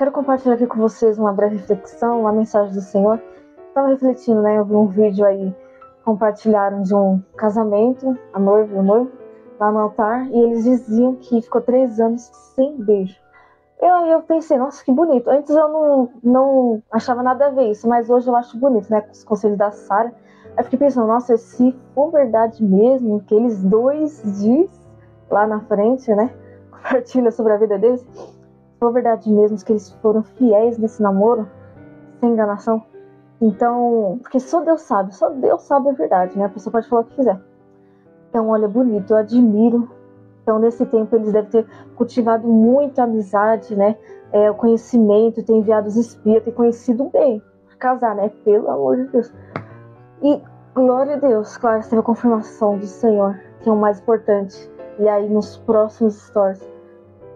Quero compartilhar aqui com vocês uma breve reflexão, uma mensagem do Senhor. Estava refletindo, né? Eu vi um vídeo aí, compartilharam de um casamento, a noiva e o noivo, lá no altar, e eles diziam que ficou 3 anos sem beijo. Eu pensei, nossa, que bonito. Antes eu não achava nada a ver isso, mas hoje eu acho bonito, né? Com os conselhos da Sara. Aí fiquei pensando, nossa, se for verdade mesmo, que eles dois diz lá na frente, né? Compartilha sobre a vida deles. Se for verdade mesmo que eles foram fiéis nesse namoro, sem enganação. Então, porque só Deus sabe a verdade, né? A pessoa pode falar o que quiser. Então, olha, bonito, eu admiro. Então, nesse tempo, eles devem ter cultivado muita amizade, né? O conhecimento, ter enviado os espias, ter conhecido bem. Casar, né? Pelo amor de Deus. E, glória a Deus, claro, teve a confirmação do Senhor, que é o mais importante. E aí, nos próximos stories,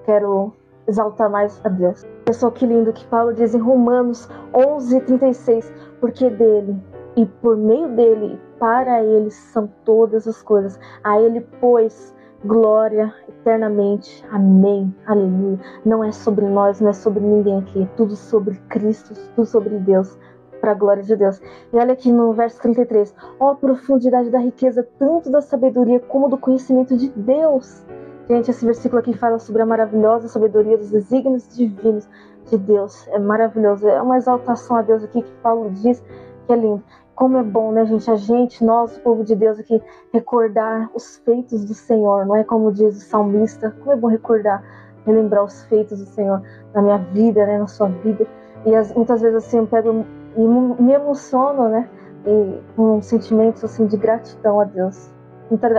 quero exaltar mais a Deus. Pessoal, que lindo que Paulo diz em Romanos 11:36, porque dele e por meio dele, para ele são todas as coisas. A ele, pois, glória eternamente. Amém. Aleluia. Não é sobre nós, não é sobre ninguém aqui. É tudo sobre Cristo, tudo sobre Deus, para a glória de Deus. E olha aqui no verso 33. Ó, profundidade da riqueza, tanto da sabedoria como do conhecimento de Deus. Gente, esse versículo aqui fala sobre a maravilhosa sabedoria dos desígnios divinos de Deus. É maravilhoso. É uma exaltação a Deus aqui que Paulo diz que é lindo. Como é bom, né, gente? Nós, o povo de Deus aqui, recordar os feitos do Senhor, não é como diz o salmista? Como é bom recordar, relembrar os feitos do Senhor na minha vida, né, na sua vida. E muitas vezes assim eu pego e me emociono, né, e com sentimentos assim de gratidão a Deus.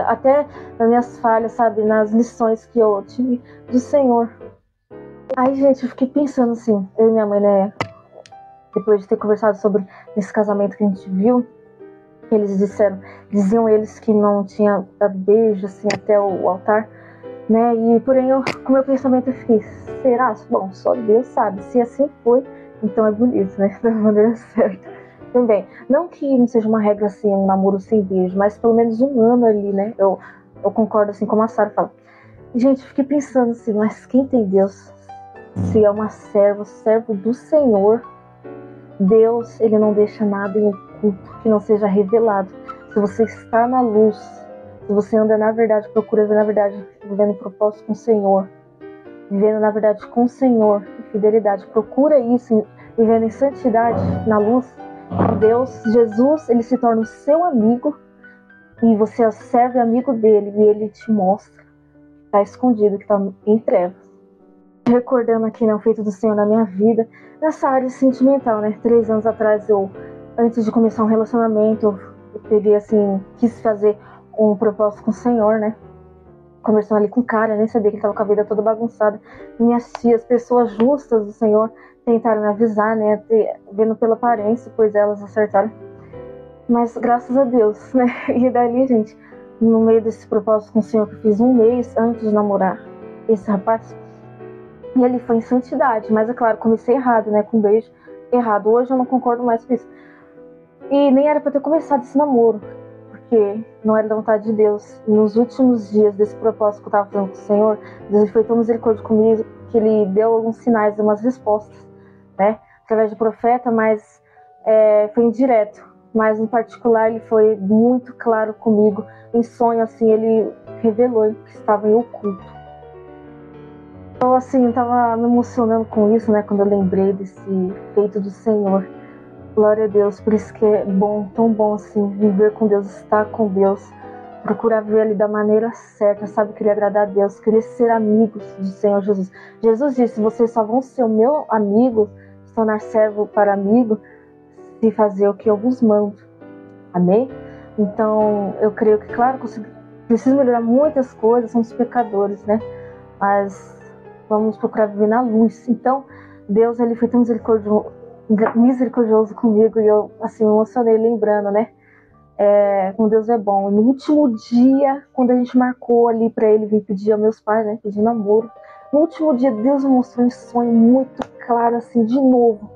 Até nas minhas falhas, sabe, nas lições que eu tive do Senhor. Aí, gente, eu fiquei pensando assim, eu e minha mãe, né, depois de ter conversado sobre esse casamento que a gente viu, eles diziam eles que não tinha dado beijo assim até o altar, né? E porém, com o meu pensamento eu fiquei, será? Bom, só Deus sabe. Se assim foi, então é bonito, né? Da maneira certa. Também, não que não seja uma regra assim, um namoro sem beijo, mas pelo menos 1 ano ali, né? Eu concordo assim como a Sara fala. Gente, eu fiquei pensando assim, mas quem tem Deus? Se é uma servo do Senhor, Deus, ele não deixa nada em oculto que não seja revelado. Se você está na luz, se você anda na verdade, procura ver na verdade, vivendo em propósito com o Senhor, vivendo na verdade com o Senhor, em fidelidade, procura isso, vivendo em santidade, na luz, Deus, Jesus, ele se torna o seu amigo e você serve amigo dele e ele te mostra que está escondido, que está em trevas. Recordando aqui, né, o feito do Senhor na minha vida, nessa área sentimental, né? 3 anos atrás, antes de começar um relacionamento, eu peguei assim, quis fazer um propósito com o Senhor, né? Conversando ali com o cara, nem sabia que ele tava com a vida toda bagunçada. Minhas tias, pessoas justas do Senhor, tentaram me avisar, né? Vendo pela aparência, pois elas acertaram. Mas graças a Deus, né? E dali, gente, no meio desse propósito com o Senhor, que eu fiz 1 mês antes de namorar esse rapaz, e ele foi em santidade, mas é claro, comecei errado, né, com beijo errado. Hoje eu não concordo mais com isso. E nem era pra ter começado esse namoro, porque não era da vontade de Deus. E nos últimos dias desse propósito que eu tava fazendo com o Senhor, Deus foi tão misericordioso comigo que ele deu alguns sinais, deu umas respostas, né, através de profeta, mas foi indireto. Mas em particular ele foi muito claro comigo. Em sonho, assim, ele revelou que estava em oculto. Então, assim, eu tava me emocionando com isso, né, quando eu lembrei desse feito do Senhor. Glória a Deus, por isso que é bom, tão bom, assim, viver com Deus, estar com Deus, procurar ver ele da maneira certa, sabe, querer agradar a Deus, querer ser amigos do Senhor Jesus. Jesus disse, vocês só vão ser o meu amigo, se tornar servo para amigo, se fazer o que eu vos mando. Amém? Então, eu creio que, claro, preciso melhorar muitas coisas, somos pecadores, né, mas vamos procurar viver na luz. Então, Deus, ele foi tão misericordioso comigo, e eu, assim, me emocionei lembrando, né, como Deus é bom. E no último dia, quando a gente marcou ali pra ele vir pedir aos meus pais, né, pedir namoro, no último dia, Deus me mostrou um sonho muito claro, assim, de novo.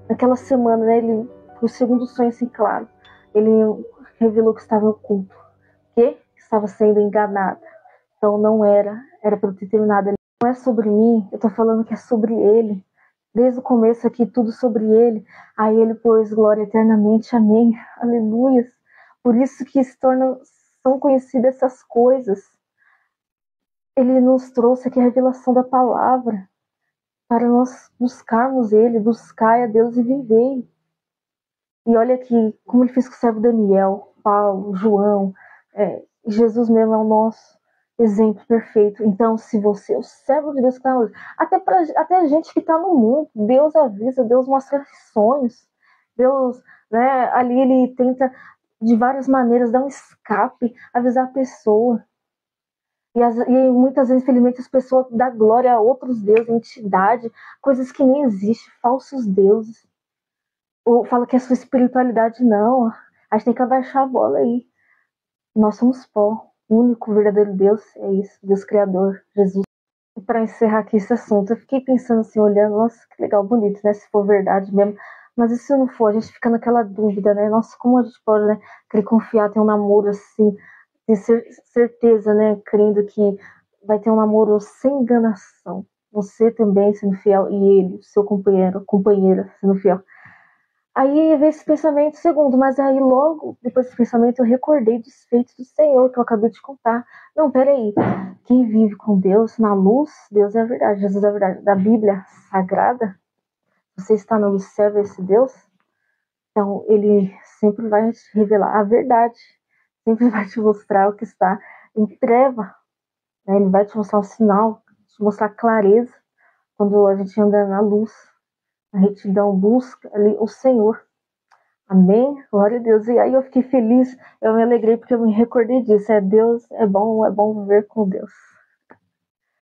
Naquela semana, né, o segundo sonho, assim, claro, ele revelou que estava oculto, que estava sendo enganada. Então, não era pra eu ter terminado. Não é sobre mim, eu tô falando que é sobre ele. desde o começo aqui, tudo sobre ele. A ele, pois, glória eternamente. Amém. Aleluia. Por isso que são conhecidas essas coisas. Ele nos trouxe aqui a revelação da palavra para nós buscarmos ele, buscar a Deus e viver. E olha aqui como ele fez com o servo Daniel, Paulo, João. Jesus mesmo é o nosso exemplo perfeito. Então, se você é o servo de Deus que está hoje, até a gente que está no mundo, Deus avisa, Deus mostra sonhos. Deus, né, ali ele tenta de várias maneiras dar um escape, avisar a pessoa. E muitas vezes, infelizmente, as pessoas dão glória a outros deuses, entidade, coisas que nem existem, falsos deuses. Ou fala que é sua espiritualidade, não. A gente tem que abaixar a bola aí. Nós somos pó. O único verdadeiro Deus é isso, Deus Criador, Jesus. E para encerrar aqui esse assunto, eu fiquei pensando assim, olhando, nossa, que legal, bonito, né? Se for verdade mesmo. Mas e se não for, a gente fica naquela dúvida, né? Nossa, como a gente pode, né? Querer confiar, ter um namoro assim, ter certeza, né? Crendo que vai ter um namoro sem enganação. Você também sendo fiel e ele, seu companheira, sendo fiel. Aí veio esse pensamento segundo, mas aí logo depois desse pensamento eu recordei dos feitos do Senhor que eu acabei de contar. Não, peraí. Quem vive com Deus na luz, Deus é a verdade, Jesus é a verdade. Da Bíblia Sagrada, você está na luz, serve esse Deus, então ele sempre vai te revelar a verdade, sempre vai te mostrar o que está em treva, né? Ele vai te mostrar um sinal, te mostrar clareza quando a gente anda na luz, a retidão busca ali o Senhor. Amém? Glória a Deus. E aí eu fiquei feliz, eu me alegrei porque eu me recordei disso. Deus, é bom viver com Deus.